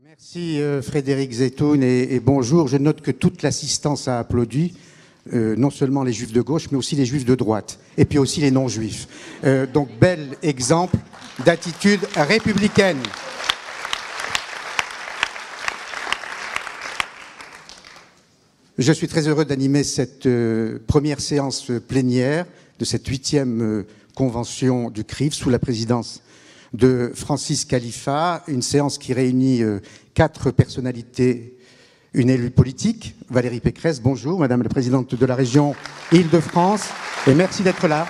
Merci Frédéric Zetoun et bonjour. Je note que toute l'assistance a applaudi, non seulement les juifs de gauche, mais aussi les juifs de droite, et puis aussi les non-juifs. Donc bel exemple d'attitude républicaine. Je suis très heureux d'animer cette première séance plénière de cette 8e convention du CRIF sous la présidence de Francis Khalifa, une séance qui réunit 4 personnalités, une élue politique, Valérie Pécresse. Bonjour, Madame la Présidente de la région Île-de-France, et merci d'être là.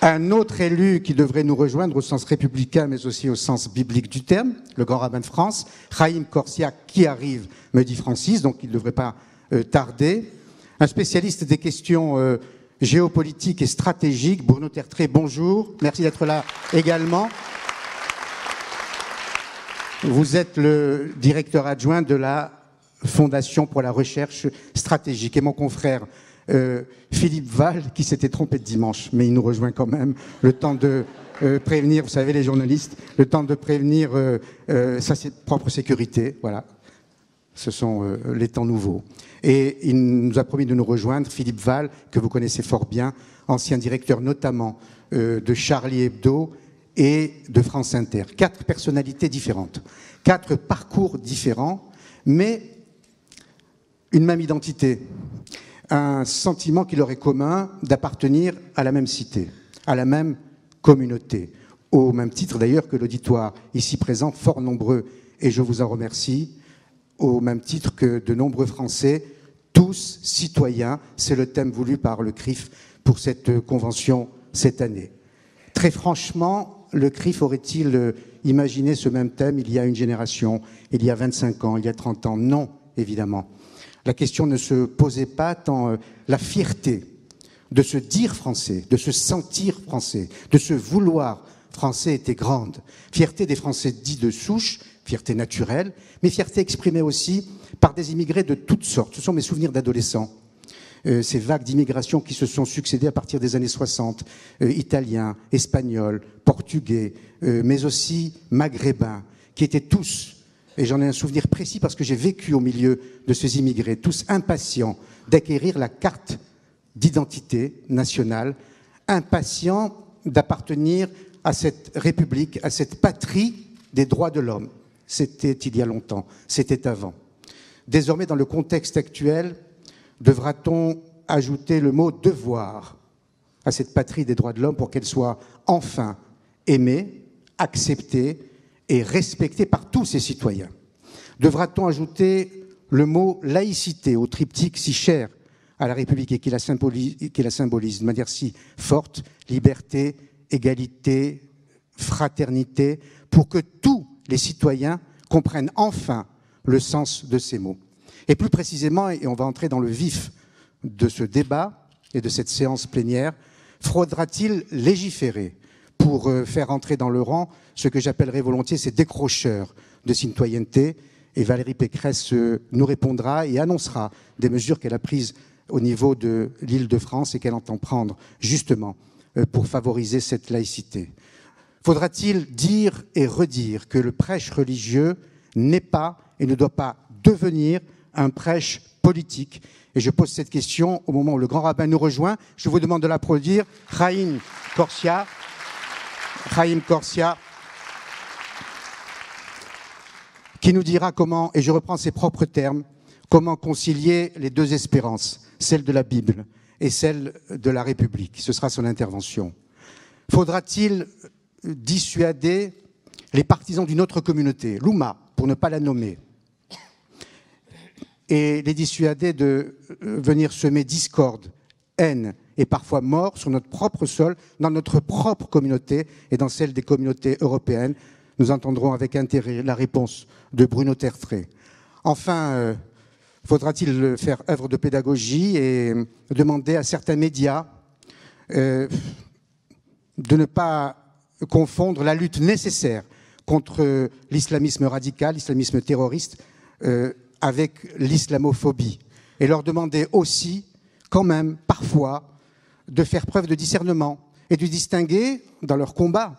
Un autre élu qui devrait nous rejoindre au sens républicain, mais aussi au sens biblique du terme, le grand rabbin de France, Chaim Korsia, qui arrive, me dit Francis, donc il ne devrait pas tarder. Un spécialiste des questions géopolitiques et stratégiques, Bruno Tertré, bonjour, merci d'être là également. Vous êtes le directeur adjoint de la Fondation pour la recherche stratégique. Et mon confrère Philippe Val, qui s'était trompé de dimanche, mais il nous rejoint quand même, le temps de prévenir, vous savez les journalistes, le temps de prévenir sa propre sécurité, voilà. Ce sont les temps nouveaux. Et il nous a promis de nous rejoindre, Philippe Val, que vous connaissez fort bien, ancien directeur notamment de Charlie Hebdo et de France Inter. 4 personnalités différentes, 4 parcours différents, mais une même identité, un sentiment qui leur est commun d'appartenir à la même cité, à la même communauté, au même titre d'ailleurs que l'auditoire ici présent, fort nombreux, et je vous en remercie, au même titre que de nombreux Français, tous citoyens, c'est le thème voulu par le CRIF pour cette convention cette année. Très franchement, le CRIF aurait-il imaginé ce même thème il y a une génération, il y a 25 ans, il y a 30 ans? Non, évidemment. La question ne se posait pas tant la fierté de se dire français, de se sentir français, de se vouloir français était grande. Fierté des Français dits de souche, fierté naturelle, mais fierté exprimée aussi par des immigrés de toutes sortes. Ce sont mes souvenirs d'adolescents. Ces vagues d'immigration qui se sont succédées à partir des années 60, italiens, espagnols, portugais, mais aussi maghrébins, qui étaient tous, et j'en ai un souvenir précis parce que j'ai vécu au milieu de ces immigrés, tous impatients d'acquérir la carte d'identité nationale, impatients d'appartenir à cette République, à cette patrie des droits de l'homme. C'était il y a longtemps, c'était avant. Désormais, dans le contexte actuel, devra-t-on ajouter le mot « devoir » à cette patrie des droits de l'homme pour qu'elle soit enfin aimée, acceptée et respectée par tous ses citoyens? Devra-t-on ajouter le mot « laïcité » au triptyque si cher à la République et qui la symbolise de manière si forte, liberté, égalité, fraternité, pour que tous les citoyens comprennent enfin le sens de ces mots. Et plus précisément, et on va entrer dans le vif de ce débat et de cette séance plénière, faudra-t-il légiférer pour faire entrer dans le rang ce que j'appellerais volontiers ces décrocheurs de citoyenneté? Et Valérie Pécresse nous répondra et annoncera des mesures qu'elle a prises au niveau de l'Île-de-France et qu'elle entend prendre justement pour favoriser cette laïcité. Faudra-t-il dire et redire que le prêche religieux n'est pas et ne doit pas devenir un prêche politique? Et je pose cette question au moment où le grand rabbin nous rejoint. Je vous demande de l'applaudir. Chaim Korsia, qui nous dira comment, et je reprends ses propres termes, comment concilier les 2 espérances, celle de la Bible et celle de la République. Ce sera son intervention. Faudra-t-il dissuader les partisans d'une autre communauté, l'Oumma, pour ne pas la nommer, et les dissuader de venir semer discorde, haine et parfois mort sur notre propre sol, dans notre propre communauté et dans celle des communautés européennes? Nous entendrons avec intérêt la réponse de Bruno Tertré. Enfin, faudra-t-il faire œuvre de pédagogie et demander à certains médias de ne pas confondre la lutte nécessaire contre l'islamisme radical, l'islamisme terroriste, avec l'islamophobie, et leur demander aussi, quand même, parfois, de faire preuve de discernement et de distinguer, dans leur combat,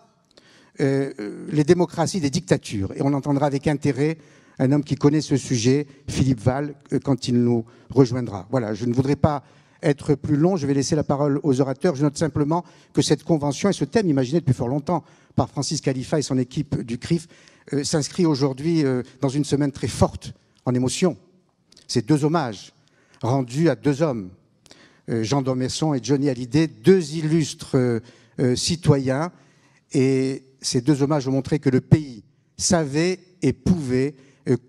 les démocraties des dictatures. Et on entendra avec intérêt un homme qui connaît ce sujet, Philippe Val, quand il nous rejoindra. Voilà, je ne voudrais pas être plus long, je vais laisser la parole aux orateurs. Je note simplement que cette convention et ce thème imaginé depuis fort longtemps par Francis Khalifa et son équipe du CRIF s'inscrit aujourd'hui dans une semaine très forte en émotion. C'est 2 hommages rendus à 2 hommes, Jean d'Ormesson et Johnny Hallyday, 2 illustres citoyens. Et ces 2 hommages ont montré que le pays savait et pouvait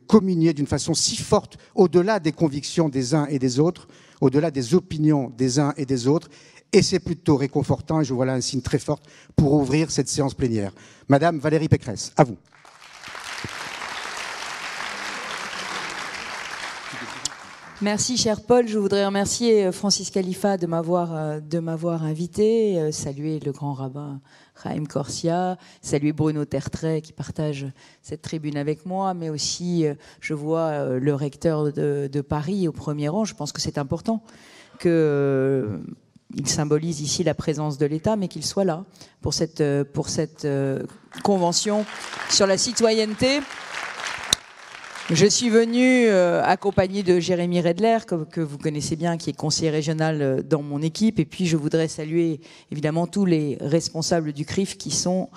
communier d'une façon si forte, au-delà des convictions des uns et des autres, au-delà des opinions des uns et des autres. Et c'est plutôt réconfortant, et je vois là un signe très fort pour ouvrir cette séance plénière. Madame Valérie Pécresse, à vous. Merci, cher Paul. Je voudrais remercier Francis Khalifa de m'avoir invité, saluer le grand rabbin Chaim Corsia, saluer Bruno Tertrais qui partage cette tribune avec moi, mais aussi je vois le recteur de Paris au premier rang. Je pense que c'est important qu'il symbolise ici la présence de l'État, mais qu'il soit là pour cette convention sur la citoyenneté. Je suis venue accompagnée de Jérémy Redler, que vous connaissez bien, qui est conseiller régional dans mon équipe. Et puis, je voudrais saluer évidemment tous les responsables du CRIF qui sont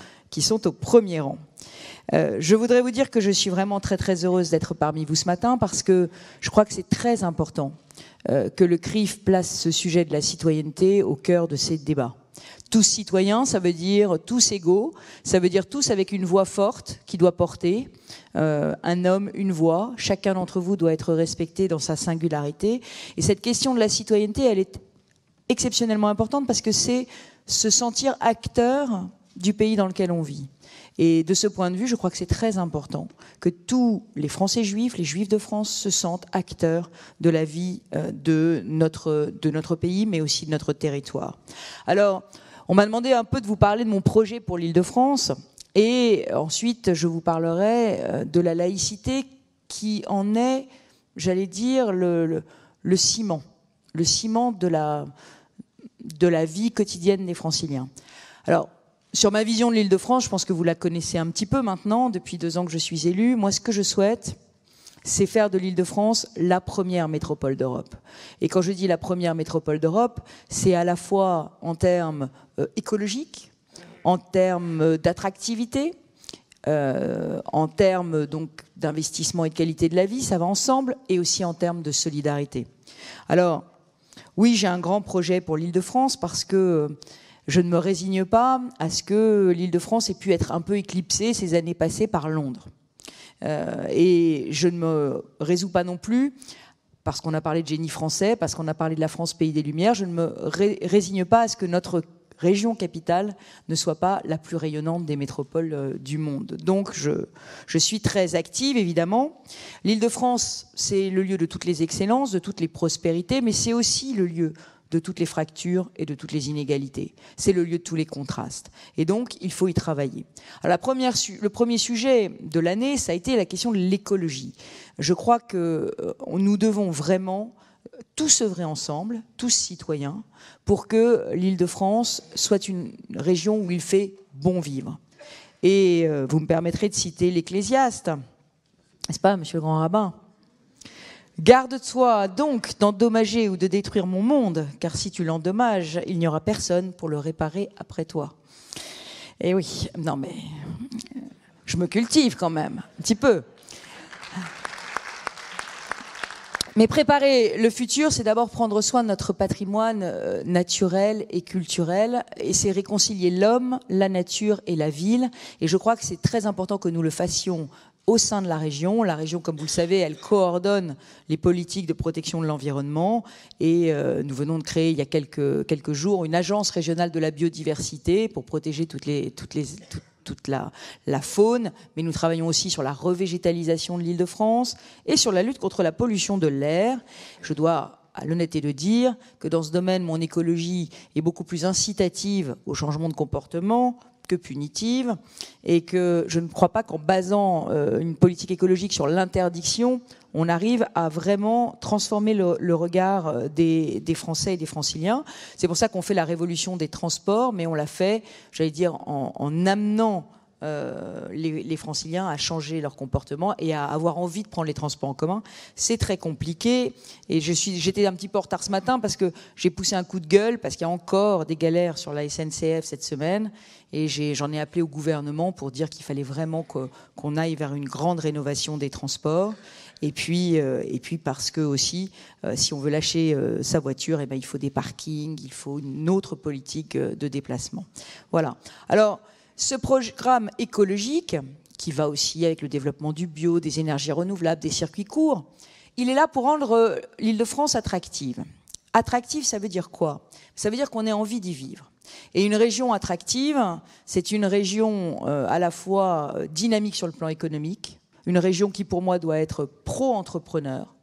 au premier rang. Je voudrais vous dire que je suis vraiment très, très heureuse d'être parmi vous ce matin parce que je crois que c'est très important que le CRIF place ce sujet de la citoyenneté au cœur de ces débats. Tous citoyens, ça veut dire tous égaux, ça veut dire tous avec une voix forte qui doit porter, un homme, une voix. Chacun d'entre vous doit être respecté dans sa singularité. Et cette question de la citoyenneté, elle est exceptionnellement importante parce que c'est se sentir acteur du pays dans lequel on vit. Et de ce point de vue, je crois que c'est très important que tous les Français juifs, les Juifs de France, se sentent acteurs de la vie de notre pays, mais aussi de notre territoire. Alors, on m'a demandé un peu de vous parler de mon projet pour l'Île-de-France, et ensuite, je vous parlerai de la laïcité qui en est, j'allais dire, le ciment de la vie quotidienne des Franciliens. Alors, sur ma vision de l'Île-de-France, je pense que vous la connaissez un petit peu maintenant, depuis 2 ans que je suis élue. Moi, ce que je souhaite, c'est faire de l'Île-de-France la première métropole d'Europe. Et quand je dis la première métropole d'Europe, c'est à la fois en termes écologiques, en termes d'attractivité, en termes donc d'investissement et de qualité de la vie, ça va ensemble, et aussi en termes de solidarité. Alors, oui, j'ai un grand projet pour l'Île-de-France parce que je ne me résigne pas à ce que l'Île-de-France ait pu être un peu éclipsée ces années passées par Londres. Et je ne me résous pas non plus, parce qu'on a parlé de génie français, parce qu'on a parlé de la France pays des Lumières, je ne me résigne pas à ce que notre région capitale ne soit pas la plus rayonnante des métropoles du monde. Donc je suis très active, évidemment. L'Île-de-France, c'est le lieu de toutes les excellences, de toutes les prospérités, mais c'est aussi le lieu de toutes les fractures et de toutes les inégalités. C'est le lieu de tous les contrastes. Et donc, il faut y travailler. Alors, le premier sujet de l'année, ça a été la question de l'écologie. Je crois que nous devons vraiment tous œuvrer ensemble, tous citoyens, pour que l'Île-de-France soit une région où il fait bon vivre. Et vous me permettrez de citer l'Ecclésiaste, n'est-ce pas, monsieur le grand rabbin ? Garde-toi donc d'endommager ou de détruire mon monde, car si tu l'endommages, il n'y aura personne pour le réparer après toi. Et oui, non mais je me cultive quand même, un petit peu. Mais préparer le futur, c'est d'abord prendre soin de notre patrimoine naturel et culturel, et c'est réconcilier l'homme, la nature et la ville. Et je crois que c'est très important que nous le fassions au sein de la région. La région, comme vous le savez, elle coordonne les politiques de protection de l'environnement. Et nous venons de créer, il y a quelques jours, une agence régionale de la biodiversité pour protéger toute la faune. Mais nous travaillons aussi sur la revégétalisation de l'Île-de-France et sur la lutte contre la pollution de l'air. Je dois à l'honnêteté de dire que dans ce domaine, mon écologie est beaucoup plus incitative au changement de comportement que punitive, et que je ne crois pas qu'en basant une politique écologique sur l'interdiction, on arrive à vraiment transformer le regard des Français et des Franciliens. C'est pour ça qu'on fait la révolution des transports, mais on l'a fait, j'allais dire, en amenant les Franciliens à changer leur comportement et à avoir envie de prendre les transports en commun. C'est très compliqué et j'étais un petit peu en retard ce matin parce que j'ai poussé un coup de gueule parce qu'il y a encore des galères sur la SNCF cette semaine et j'en ai appelé au gouvernement pour dire qu'il fallait vraiment qu'on aille vers une grande rénovation des transports. Et puis parce que aussi, si on veut lâcher sa voiture, eh ben, il faut des parkings, il faut une autre politique de déplacement. Voilà. Alors, ce programme écologique, qui va aussi avec le développement du bio, des énergies renouvelables, des circuits courts, il est là pour rendre l'Île-de-France attractive. Attractive, ça veut dire quoi? Ça veut dire qu'on ait envie d'y vivre. Et une région attractive, c'est une région à la fois dynamique sur le plan économique, une région qui, pour moi, doit être pro-entrepreneur,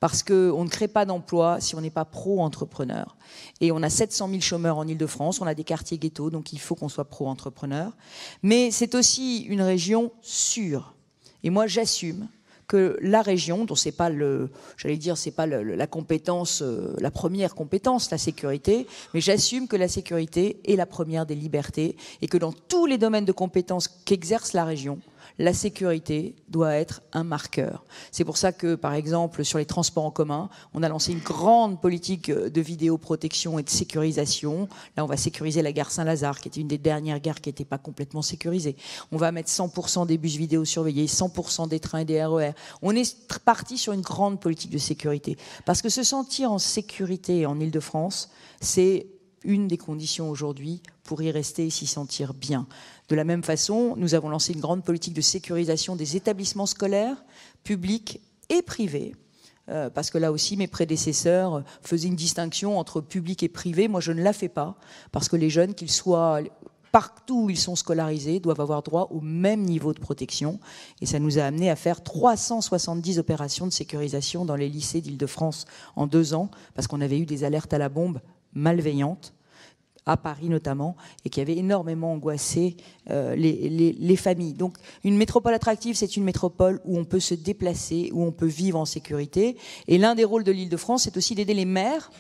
parce qu'on ne crée pas d'emplois si on n'est pas pro-entrepreneur. Et on a 700 000 chômeurs en Île-de-France, on a des quartiers ghettos, donc il faut qu'on soit pro-entrepreneur. Mais c'est aussi une région sûre. Et moi, j'assume que la région, dont c'est pas la compétence, la première compétence, la sécurité, mais j'assume que la sécurité est la première des libertés et que dans tous les domaines de compétences qu'exerce la région, la sécurité doit être un marqueur. C'est pour ça que, par exemple, sur les transports en commun, on a lancé une grande politique de vidéoprotection et de sécurisation. Là, on va sécuriser la gare Saint-Lazare, qui était une des dernières gares qui n'était pas complètement sécurisée. On va mettre 100% des bus vidéosurveillés, 100% des trains et des RER. On est parti sur une grande politique de sécurité. Parce que se sentir en sécurité en Île-de-France, c'est une des conditions aujourd'hui pour y rester et s'y sentir bien. De la même façon, nous avons lancé une grande politique de sécurisation des établissements scolaires, publics et privés, parce que là aussi, mes prédécesseurs faisaient une distinction entre public et privé. Moi, je ne la fais pas, parce que les jeunes, qu'ils soient partout où ils sont scolarisés, doivent avoir droit au même niveau de protection. Et ça nous a amené à faire 370 opérations de sécurisation dans les lycées d'Île-de-France en 2 ans, parce qu'on avait eu des alertes à la bombe malveillantes, à Paris notamment, et qui avait énormément angoissé les familles. Donc une métropole attractive, c'est une métropole où on peut se déplacer, où on peut vivre en sécurité. Et l'un des rôles de l'Île-de-France, c'est aussi d'aider les maires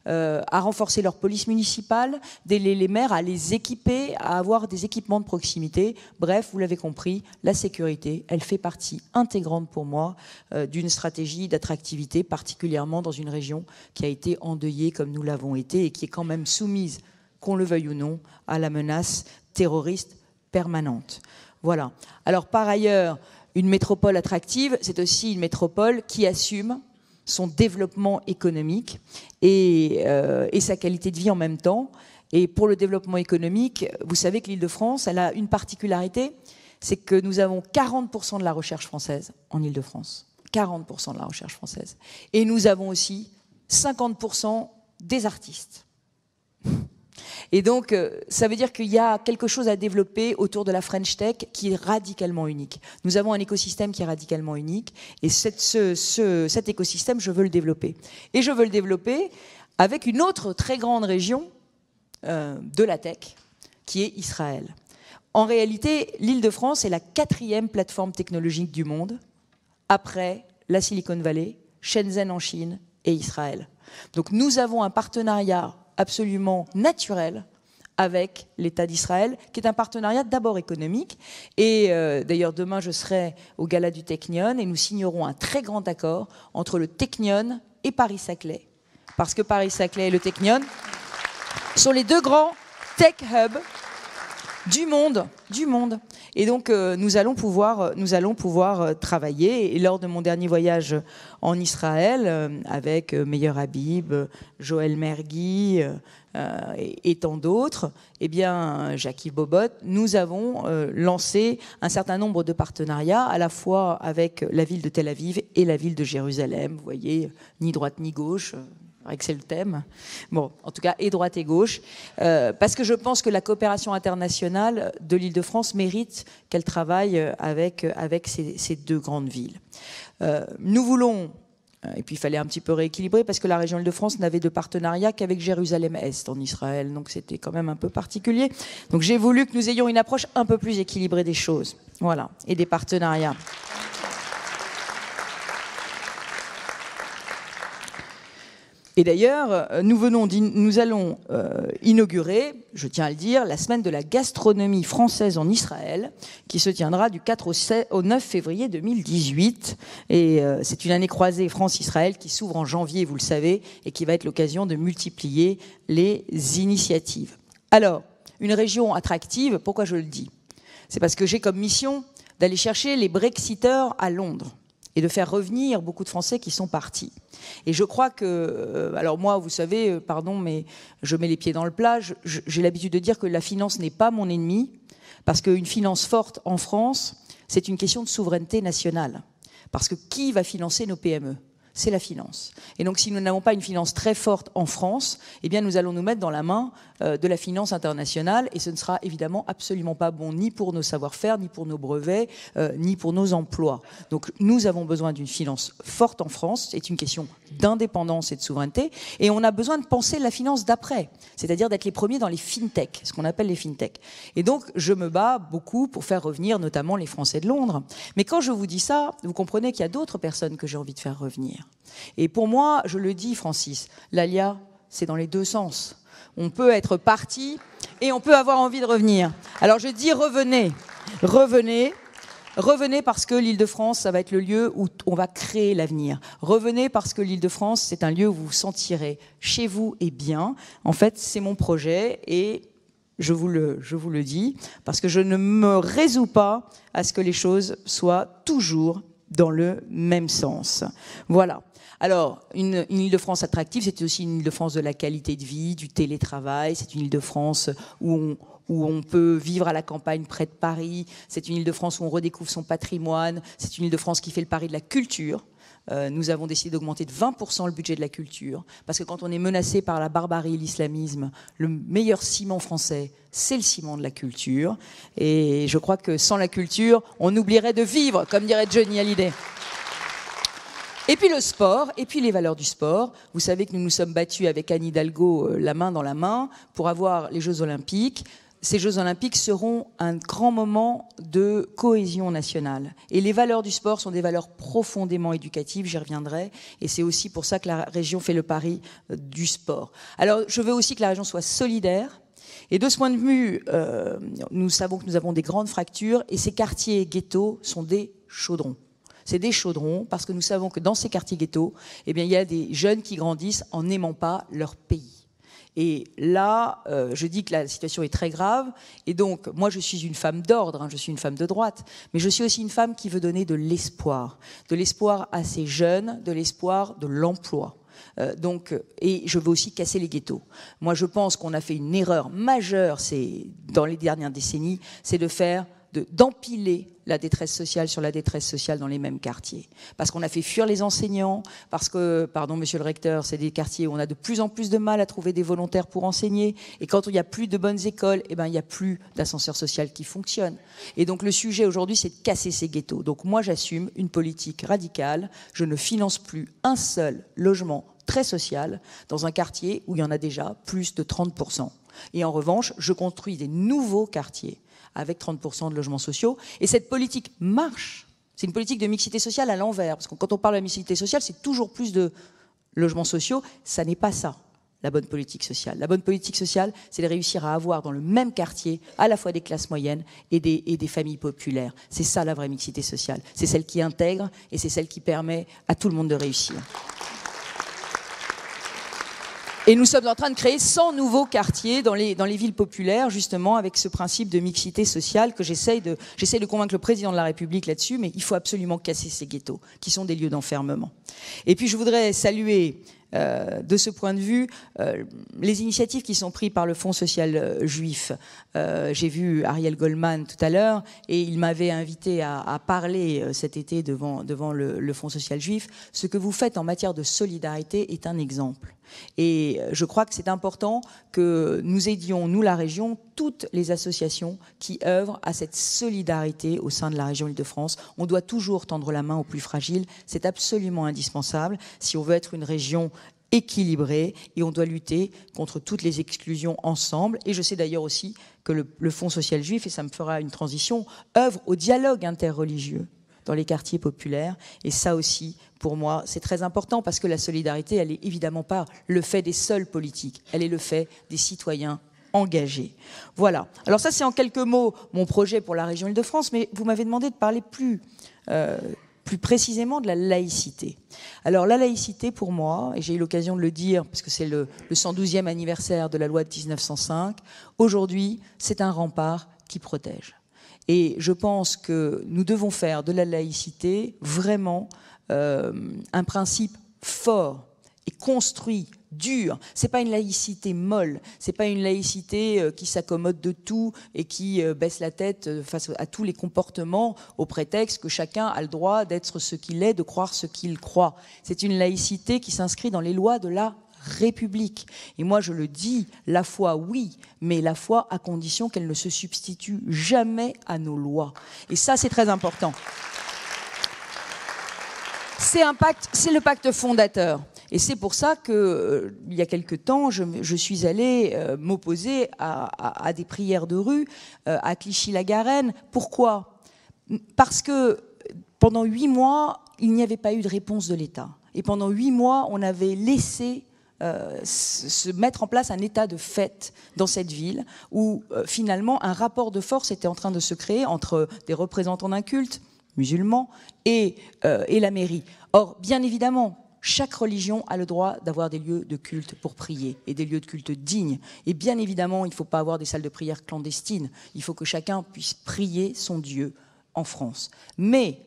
à renforcer leur police municipale, d'aider les maires à les équiper, à avoir des équipements de proximité. Bref, vous l'avez compris, la sécurité, elle fait partie intégrante pour moi d'une stratégie d'attractivité, particulièrement dans une région qui a été endeuillée comme nous l'avons été et qui est quand même soumise, qu'on le veuille ou non, à la menace terroriste permanente. Voilà. Alors par ailleurs, une métropole attractive, c'est aussi une métropole qui assume son développement économique et sa qualité de vie en même temps. Et pour le développement économique, vous savez que l'Île-de-France, elle a une particularité, c'est que nous avons 40% de la recherche française en Île-de-France. 40% de la recherche française. Et nous avons aussi 50% des artistes. Et donc, ça veut dire qu'il y a quelque chose à développer autour de la French Tech qui est radicalement unique. Nous avons un écosystème qui est radicalement unique et cet écosystème, je veux le développer. Et je veux le développer avec une autre très grande région de la tech, qui est Israël. En réalité, l'Île-de-France est la 4e plateforme technologique du monde, après la Silicon Valley, Shenzhen en Chine et Israël. Donc nous avons un partenariat absolument naturel avec l'État d'Israël, qui est un partenariat d'abord économique. Et d'ailleurs, demain, je serai au Gala du Technion et nous signerons un très grand accord entre le Technion et Paris-Saclay. Parce que Paris-Saclay et le Technion sont les 2 grands tech hubs du monde. Et donc, nous allons pouvoir travailler. Et lors de mon dernier voyage en Israël, avec Meyer Habib, Joël Mergui et tant d'autres, eh bien, Jacques-Yves Bobot, nous avons lancé un certain nombre de partenariats, à la fois avec la ville de Tel Aviv et la ville de Jérusalem. Vous voyez, ni droite ni gauche. Que c'est le thème. Bon, en tout cas, et droite et gauche. Parce que je pense que la coopération internationale de l'Île-de-France mérite qu'elle travaille avec ces 2 grandes villes. Nous voulons, et puis il fallait un petit peu rééquilibrer, parce que la région Île-de-France n'avait de partenariat qu'avec Jérusalem-Est en Israël, donc c'était quand même un peu particulier. Donc j'ai voulu que nous ayons une approche un peu plus équilibrée des choses. Voilà, et des partenariats. Et d'ailleurs, nous allons inaugurer, je tiens à le dire, la semaine de la gastronomie française en Israël, qui se tiendra du 4 au 9 février 2018. Et c'est une année croisée France-Israël qui s'ouvre en janvier, vous le savez, et qui va être l'occasion de multiplier les initiatives. Alors, une région attractive, pourquoi je le dis? C'est parce que j'ai comme mission d'aller chercher les Brexiteurs à Londres et de faire revenir beaucoup de Français qui sont partis. Et je crois que, alors moi, vous savez, pardon, mais je mets les pieds dans le plat, j'ai l'habitude de dire que la finance n'est pas mon ennemi, parce qu'une finance forte en France, c'est une question de souveraineté nationale. Parce que qui va financer nos PME? C'est la finance. Et donc si nous n'avons pas une finance très forte en France, eh bien nous allons nous mettre dans la main de la finance internationale, et ce ne sera évidemment absolument pas bon ni pour nos savoir-faire, ni pour nos brevets, ni pour nos emplois. Donc nous avons besoin d'une finance forte en France, c'est une question d'indépendance et de souveraineté, et on a besoin de penser la finance d'après, c'est-à-dire d'être les premiers dans les fintech, ce qu'on appelle les fintech. Et donc je me bats beaucoup pour faire revenir notamment les Français de Londres. Mais quand je vous dis ça, vous comprenez qu'il y a d'autres personnes que j'ai envie de faire revenir. Et pour moi, je le dis, Francis, l'ALIA, c'est dans les deux sens. On peut être parti et on peut avoir envie de revenir. Alors je dis revenez, revenez. Revenez parce que l'Île-de-France, ça va être le lieu où on va créer l'avenir. Revenez parce que l'Île-de-France, c'est un lieu où vous vous sentirez chez vous et bien. En fait, c'est mon projet et je vous le dis, parce que je ne me résous pas à ce que les choses soient toujours dans le même sens. Voilà. Alors, une Île-de-France attractive, c'est aussi une Île-de-France de la qualité de vie, du télétravail, c'est une Île-de-France où on peut vivre à la campagne près de Paris, c'est une Île-de-France où on redécouvre son patrimoine, c'est une Île-de-France qui fait le pari de la culture. Nous avons décidé d'augmenter de 20% le budget de la culture, parce que quand on est menacé par la barbarie et l'islamisme, le meilleur ciment français, c'est le ciment de la culture. Et je crois que sans la culture, on oublierait de vivre, comme dirait Johnny Hallyday. Et puis le sport, et puis les valeurs du sport. Vous savez que nous nous sommes battus avec Anne Hidalgo la main dans la main pour avoir les Jeux Olympiques. Ces Jeux Olympiques seront un grand moment de cohésion nationale. Et les valeurs du sport sont des valeurs profondément éducatives, j'y reviendrai. Et c'est aussi pour ça que la région fait le pari du sport. Alors, je veux aussi que la région soit solidaire. Et de ce point de vue, nous savons que nous avons des grandes fractures, et ces quartiers ghettos sont des chaudrons. C'est des chaudrons parce que nous savons que dans ces quartiers ghettos, eh bien, il y a des jeunes qui grandissent en n'aimant pas leur pays. Et là, je dis que la situation est très grave. Et donc, moi, je suis une femme d'ordre, hein, je suis une femme de droite, mais je suis aussi une femme qui veut donner de l'espoir à ces jeunes, de l'espoir de l'emploi. Et je veux aussi casser les ghettos. Moi, je pense qu'on a fait une erreur majeure dans les dernières décennies, c'est d'empiler la détresse sociale sur la détresse sociale dans les mêmes quartiers. Parce qu'on a fait fuir les enseignants, parce que, pardon monsieur le recteur, c'est des quartiers où on a de plus en plus de mal à trouver des volontaires pour enseigner, et quand il n'y a plus de bonnes écoles, eh ben, il n'y a plus d'ascenseur social qui fonctionne. Et donc le sujet aujourd'hui, c'est de casser ces ghettos. Donc moi j'assume une politique radicale, je ne finance plus un seul logement très social dans un quartier où il y en a déjà plus de 30%. Et en revanche, je construis des nouveaux quartiers avec 30% de logements sociaux. Et cette politique marche. C'est une politique de mixité sociale à l'envers. Parce que quand on parle de mixité sociale, c'est toujours plus de logements sociaux. Ça n'est pas ça, la bonne politique sociale. La bonne politique sociale, c'est de réussir à avoir dans le même quartier à la fois des classes moyennes et des familles populaires. C'est ça la vraie mixité sociale. C'est celle qui intègre et c'est celle qui permet à tout le monde de réussir. Et nous sommes en train de créer 100 nouveaux quartiers dans les villes populaires, justement, avec ce principe de mixité sociale que j'essaie de convaincre le président de la République là-dessus, mais il faut absolument casser ces ghettos, qui sont des lieux d'enfermement. Et puis je voudrais saluer, de ce point de vue, les initiatives qui sont prises par le Fonds social juif. J'ai vu Ariel Goldman tout à l'heure, et il m'avait invité à parler cet été devant le Fonds social juif. Ce que vous faites en matière de solidarité est un exemple. Et je crois que c'est important que nous aidions, nous la région, toutes les associations qui œuvrent à cette solidarité au sein de la région Île-de-France. On doit toujours tendre la main aux plus fragiles, c'est absolument indispensable si on veut être une région équilibrée, et on doit lutter contre toutes les exclusions ensemble. Et je sais d'ailleurs aussi que le Fonds social juif, et ça me fera une transition, œuvre au dialogue interreligieux. dans les quartiers populaires. Et ça aussi, pour moi, c'est très important parce que la solidarité, elle n'est évidemment pas le fait des seuls politiques, elle est le fait des citoyens engagés. Voilà. Alors ça, c'est en quelques mots mon projet pour la région Île-de-France, mais vous m'avez demandé de parler plus précisément de la laïcité. Alors la laïcité, pour moi, et j'ai eu l'occasion de le dire, parce que c'est le 112e anniversaire de la loi de 1905, aujourd'hui, c'est un rempart qui protège. Et je pense que nous devons faire de la laïcité vraiment un principe fort et construit, dur. C'est pas une laïcité molle, c'est pas une laïcité qui s'accommode de tout et qui baisse la tête face à tous les comportements au prétexte que chacun a le droit d'être ce qu'il est, de croire ce qu'il croit. C'est une laïcité qui s'inscrit dans les lois de la République. Et moi je le dis, la foi oui, mais la foi à condition qu'elle ne se substitue jamais à nos lois. Et ça c'est très important. C'est le pacte fondateur. Et c'est pour ça que, il y a quelque temps, je suis allée m'opposer à des prières de rue à Clichy-la-Garenne. Pourquoi ? Parce que pendant 8 mois, il n'y avait pas eu de réponse de l'État. Et pendant 8 mois, on avait laissé se mettre en place un état de fait dans cette ville où finalement un rapport de force était en train de se créer entre des représentants d'un culte musulman et la mairie. Or, bien évidemment, chaque religion a le droit d'avoir des lieux de culte pour prier et des lieux de culte dignes. Et bien évidemment, il ne faut pas avoir des salles de prière clandestines. Il faut que chacun puisse prier son Dieu en France. Mais,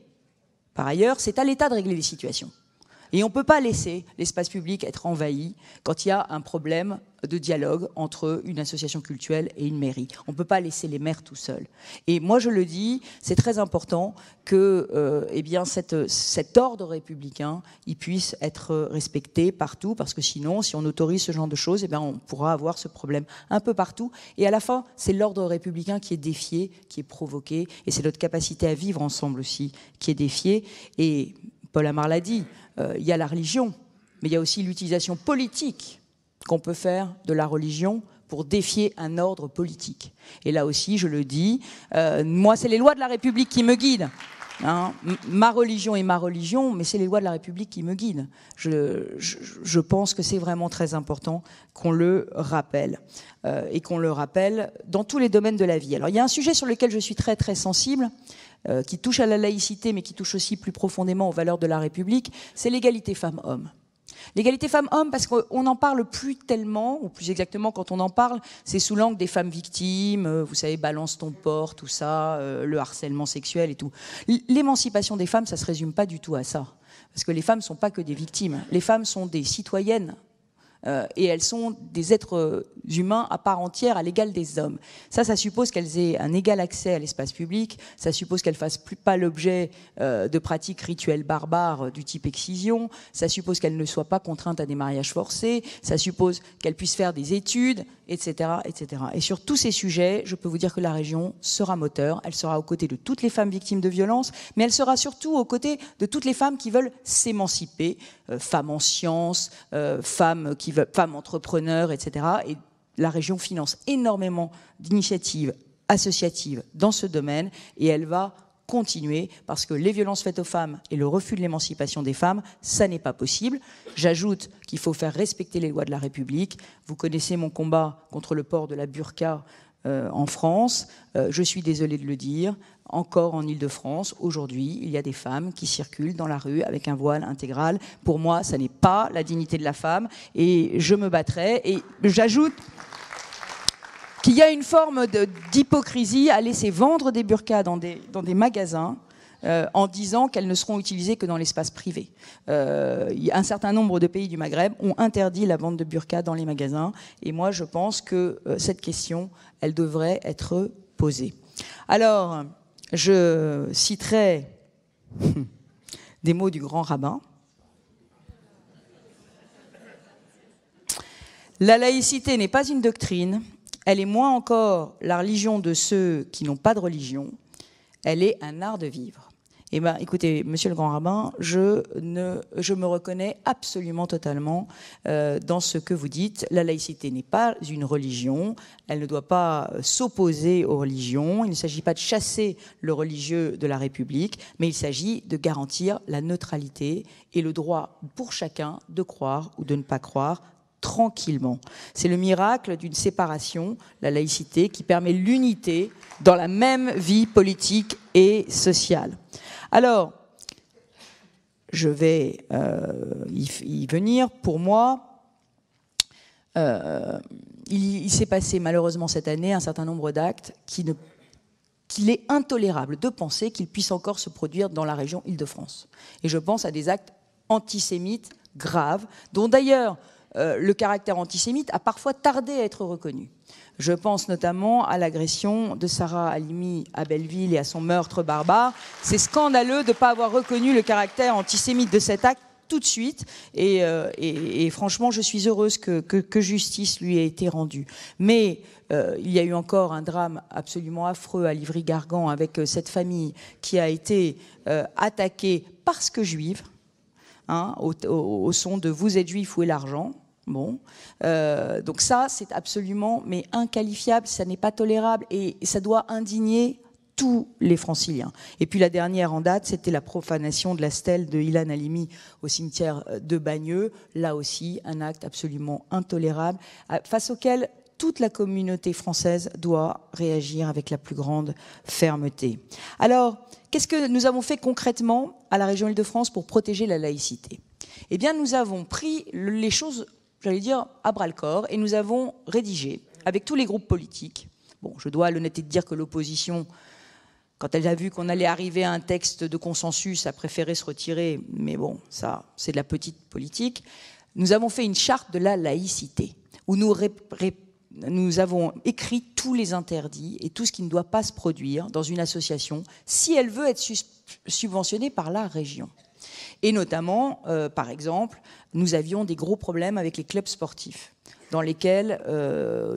par ailleurs, c'est à l'État de régler les situations. Et on ne peut pas laisser l'espace public être envahi quand il y a un problème de dialogue entre une association cultuelle et une mairie. On ne peut pas laisser les maires tout seuls. Et moi, je le dis, c'est très important que eh bien, cet ordre républicain il puisse être respecté partout, parce que sinon, si on autorise ce genre de choses, eh bien, on pourra avoir ce problème un peu partout. Et à la fin, c'est l'ordre républicain qui est défié, qui est provoqué, et c'est notre capacité à vivre ensemble aussi qui est défiée. Et Paul Amar l'a dit, il y a la religion, mais il y a aussi l'utilisation politique qu'on peut faire de la religion pour défier un ordre politique. Et là aussi, je le dis, moi, c'est les lois de la République qui me guident. Hein, ma religion est ma religion, mais c'est les lois de la République qui me guident. Je pense que c'est vraiment très important qu'on le rappelle, et qu'on le rappelle dans tous les domaines de la vie. Alors, il y a un sujet sur lequel je suis très, très sensible, qui touche à la laïcité, mais qui touche aussi plus profondément aux valeurs de la République, c'est l'égalité femmes-hommes. L'égalité femmes-hommes, parce qu'on n'en parle plus tellement, ou plus exactement quand on en parle, c'est sous l'angle des femmes victimes, vous savez, balance ton porc, tout ça, le harcèlement sexuel et tout. L'émancipation des femmes, ça ne se résume pas du tout à ça. Parce que les femmes ne sont pas que des victimes, les femmes sont des citoyennes. Et elles sont des êtres humains à part entière, à l'égal des hommes. Ça suppose qu'elles aient un égal accès à l'espace public, ça suppose qu'elles ne fassent pas l'objet de pratiques rituelles barbares du type excision, ça suppose qu'elles ne soient pas contraintes à des mariages forcés, ça suppose qu'elles puissent faire des études, etc., etc. Et sur tous ces sujets, je peux vous dire que la région sera moteur, elle sera aux côtés de toutes les femmes victimes de violences, mais elle sera surtout aux côtés de toutes les femmes qui veulent s'émanciper, femmes en sciences, femmes entrepreneurs, etc. Et la région finance énormément d'initiatives associatives dans ce domaine, et elle va continuer, parce que les violences faites aux femmes et le refus de l'émancipation des femmes, ça n'est pas possible. J'ajoute qu'il faut faire respecter les lois de la République. Vous connaissez mon combat contre le port de la burqa en France. Je suis désolée de le dire. Encore en Île-de-France, aujourd'hui, il y a des femmes qui circulent dans la rue avec un voile intégral. Pour moi, ça n'est pas la dignité de la femme, et je me battrai. Et j'ajoute qu'il y a une forme d'hypocrisie à laisser vendre des burqas dans des magasins en disant qu'elles ne seront utilisées que dans l'espace privé. Un certain nombre de pays du Maghreb ont interdit la vente de burqas dans les magasins, et moi je pense que cette question, elle devrait être posée. Alors, je citerai des mots du grand rabbin. La laïcité n'est pas une doctrine, elle est moins encore la religion de ceux qui n'ont pas de religion, elle est un art de vivre. Eh bien, écoutez, monsieur le grand rabbin, je me reconnais absolument totalement dans ce que vous dites. La laïcité n'est pas une religion, elle ne doit pas s'opposer aux religions, il ne s'agit pas de chasser le religieux de la République, mais il s'agit de garantir la neutralité et le droit pour chacun de croire ou de ne pas croire tranquillement. C'est le miracle d'une séparation, la laïcité, qui permet l'unité dans la même vie politique et sociale. Alors, je vais y venir. Pour moi, il s'est passé malheureusement cette année un certain nombre d'actes qu'il est intolérable de penser qu'ils puissent encore se produire dans la région Île-de-France. Et je pense à des actes antisémites graves, dont d'ailleurs le caractère antisémite a parfois tardé à être reconnu. Je pense notamment à l'agression de Sarah Halimi à Belleville et à son meurtre barbare. C'est scandaleux de ne pas avoir reconnu le caractère antisémite de cet acte tout de suite. Et franchement, je suis heureuse que justice lui ait été rendue. Mais il y a eu encore un drame absolument affreux à Livry-Gargan avec cette famille qui a été attaquée parce que juive, hein, au son de « Vous êtes juif, où est l'argent ?» Bon, donc ça, c'est absolument mais inqualifiable, ça n'est pas tolérable et ça doit indigner tous les franciliens. Et puis la dernière en date, c'était la profanation de la stèle de Ilan Halimi au cimetière de Bagneux. Là aussi, un acte absolument intolérable, face auquel toute la communauté française doit réagir avec la plus grande fermeté. Alors, qu'est-ce que nous avons fait concrètement à la région Île-de-France pour protéger la laïcité ? Eh bien, nous avons pris les choses, j'allais dire, à bras-le-corps, et nous avons rédigé, avec tous les groupes politiques, bon, je dois à l'honnêteté de dire que l'opposition, quand elle a vu qu'on allait arriver à un texte de consensus, a préféré se retirer, mais bon, ça, c'est de la petite politique. Nous avons fait une charte de la laïcité, où nous avons écrit tous les interdits et tout ce qui ne doit pas se produire dans une association, si elle veut être subventionnée par la région. Et notamment, par exemple, nous avions des gros problèmes avec les clubs sportifs, dans lesquels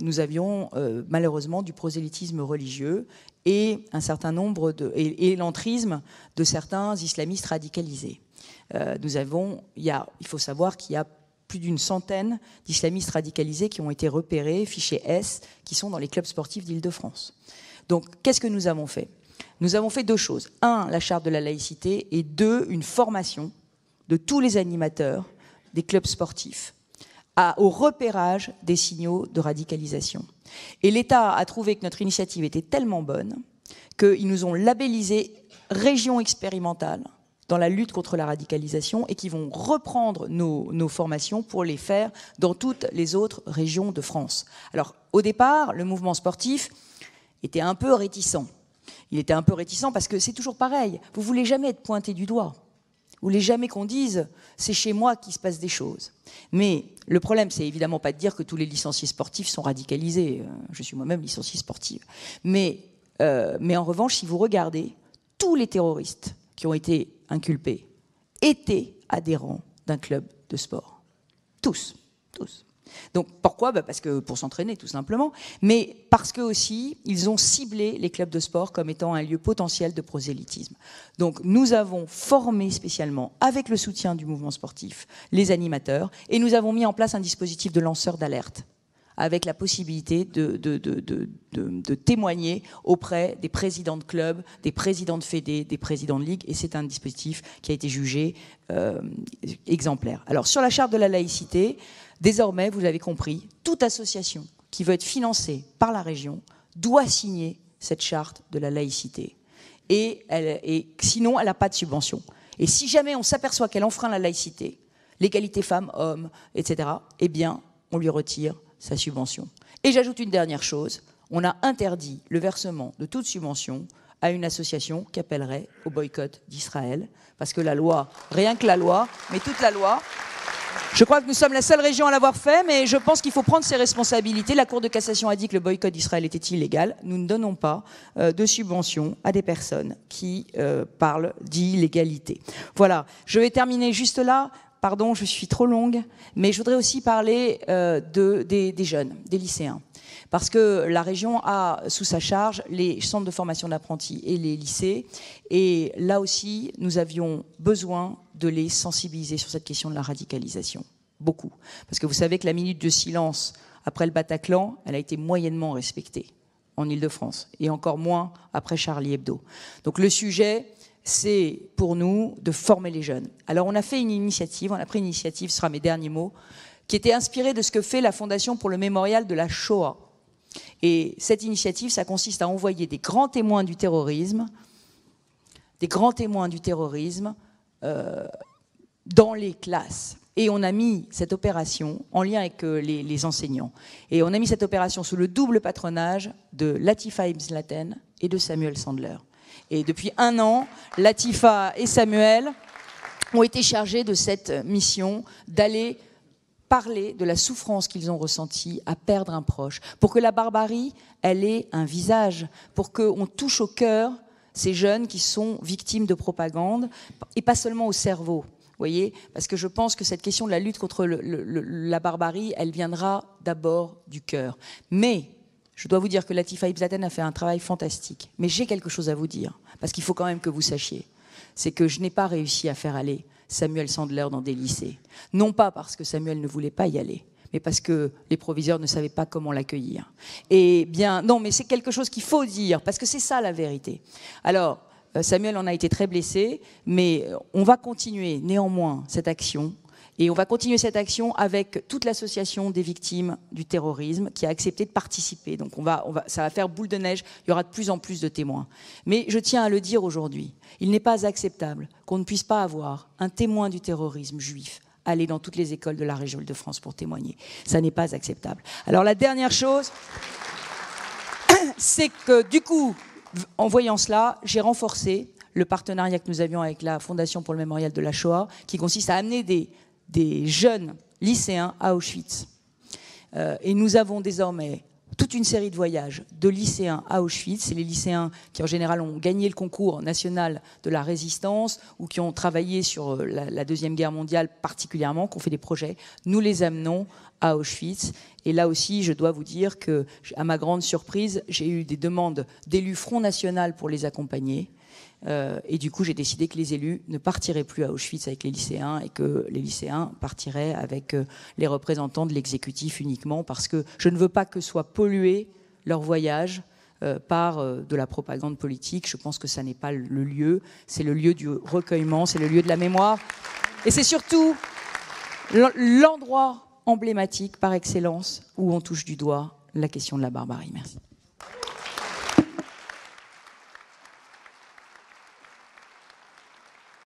nous avions malheureusement du prosélytisme religieux et un certain nombre et l'entrisme de certains islamistes radicalisés. Il faut savoir qu'il y a plus d'une centaine d'islamistes radicalisés qui ont été repérés, fichés S, qui sont dans les clubs sportifs d'Île-de-France. Donc, qu'est-ce que nous avons fait ? Nous avons fait deux choses. Un, la charte de la laïcité, et deux, une formation de tous les animateurs des clubs sportifs au repérage des signaux de radicalisation. Et l'État a trouvé que notre initiative était tellement bonne qu'ils nous ont labellisé région expérimentale dans la lutte contre la radicalisation et qui vont reprendre nos formations pour les faire dans toutes les autres régions de France. Alors, au départ, le mouvement sportif était un peu réticent. Il était un peu réticent parce que c'est toujours pareil. Vous ne voulez jamais être pointé du doigt. Vous ne voulez jamais qu'on dise « c'est chez moi qu'il se passe des choses ». Mais le problème, c'est évidemment pas de dire que tous les licenciés sportifs sont radicalisés. Je suis moi-même licenciée sportive. Mais en revanche, si vous regardez, tous les terroristes qui ont été inculpés étaient adhérents d'un club de sport. Tous. Donc pourquoi ? Parce que pour s'entraîner tout simplement, mais parce que aussi ils ont ciblé les clubs de sport comme étant un lieu potentiel de prosélytisme. Donc nous avons formé spécialement, avec le soutien du mouvement sportif, les animateurs, et nous avons mis en place un dispositif de lanceur d'alerte, avec la possibilité de témoigner auprès des présidents de clubs, des présidents de fédés, des présidents de ligue, et c'est un dispositif qui a été jugé exemplaire. Alors sur la charte de la laïcité, désormais, vous l'avez compris, toute association qui veut être financée par la région doit signer cette charte de la laïcité. Et sinon, elle n'a pas de subvention. Et si jamais on s'aperçoit qu'elle enfreint la laïcité, l'égalité femmes-hommes, etc., eh bien, on lui retire sa subvention. Et j'ajoute une dernière chose, on a interdit le versement de toute subvention à une association qui appellerait au boycott d'Israël, parce que la loi, rien que la loi, mais toute la loi, je crois que nous sommes la seule région à l'avoir fait, mais je pense qu'il faut prendre ses responsabilités. La Cour de cassation a dit que le boycott d'Israël était illégal. Nous ne donnons pas de subventions à des personnes qui parlent d'illégalité. Voilà, je vais terminer juste là. Pardon, je suis trop longue, mais je voudrais aussi parler des jeunes, des lycéens. Parce que la région a sous sa charge les centres de formation d'apprentis et les lycées. Et là aussi, nous avions besoin de les sensibiliser sur cette question de la radicalisation. Beaucoup. Parce que vous savez que la minute de silence après le Bataclan, elle a été moyennement respectée en Île-de-France. Et encore moins après Charlie Hebdo. Donc le sujet, c'est pour nous de former les jeunes. Alors on a fait une initiative, on a pris une initiative, ce sera mes derniers mots, qui était inspirée de ce que fait la Fondation pour le mémorial de la Shoah. Et cette initiative, ça consiste à envoyer des grands témoins du terrorisme, dans les classes. Et on a mis cette opération en lien avec les enseignants. Et on a mis cette opération sous le double patronage de Latifa Ibn Laden et de Samuel Sandler. Et depuis 1 an, Latifa et Samuel ont été chargés de cette mission d'aller parler de la souffrance qu'ils ont ressentie à perdre un proche, pour que la barbarie, elle ait un visage, pour qu'on touche au cœur ces jeunes qui sont victimes de propagande, et pas seulement au cerveau. Voyez, parce que je pense que cette question de la lutte contre la barbarie, elle viendra d'abord du cœur. Mais je dois vous dire que Latifa Ibn Laden a fait un travail fantastique. Mais j'ai quelque chose à vous dire, parce qu'il faut quand même que vous sachiez. C'est que je n'ai pas réussi à faire aller Samuel Sandler dans des lycées. Non pas parce que Samuel ne voulait pas y aller, mais parce que les proviseurs ne savaient pas comment l'accueillir. Et bien, non, mais c'est quelque chose qu'il faut dire, parce que c'est ça la vérité. Alors, Samuel en a été très blessé, mais on va continuer néanmoins cette action. Et on va continuer cette action avec toute l'association des victimes du terrorisme qui a accepté de participer. Donc ça va faire boule de neige, il y aura de plus en plus de témoins. Mais je tiens à le dire aujourd'hui, il n'est pas acceptable qu'on ne puisse pas avoir un témoin du terrorisme juif aller dans toutes les écoles de la région de France pour témoigner. Ça n'est pas acceptable. Alors la dernière chose, c'est que du coup, en voyant cela, j'ai renforcé le partenariat que nous avions avec la Fondation pour le mémorial de la Shoah, qui consiste à amener des jeunes lycéens à Auschwitz. Et nous avons désormais toute une série de voyages de lycéens à Auschwitz. C'est les lycéens qui, en général, ont gagné le concours national de la résistance ou qui ont travaillé sur la Deuxième Guerre mondiale particulièrement, qui ont fait des projets. Nous les amenons à Auschwitz. Et là aussi, je dois vous dire que, à ma grande surprise, j'ai eu des demandes d'élus Front National pour les accompagner. Et du coup, j'ai décidé que les élus ne partiraient plus à Auschwitz avec les lycéens et que les lycéens partiraient avec les représentants de l'exécutif uniquement, parce que je ne veux pas que soit pollué leur voyage par de la propagande politique. Je pense que ça n'est pas le lieu. C'est le lieu du recueillement, c'est le lieu de la mémoire. Et c'est surtout l'endroit emblématique par excellence où on touche du doigt la question de la barbarie. Merci.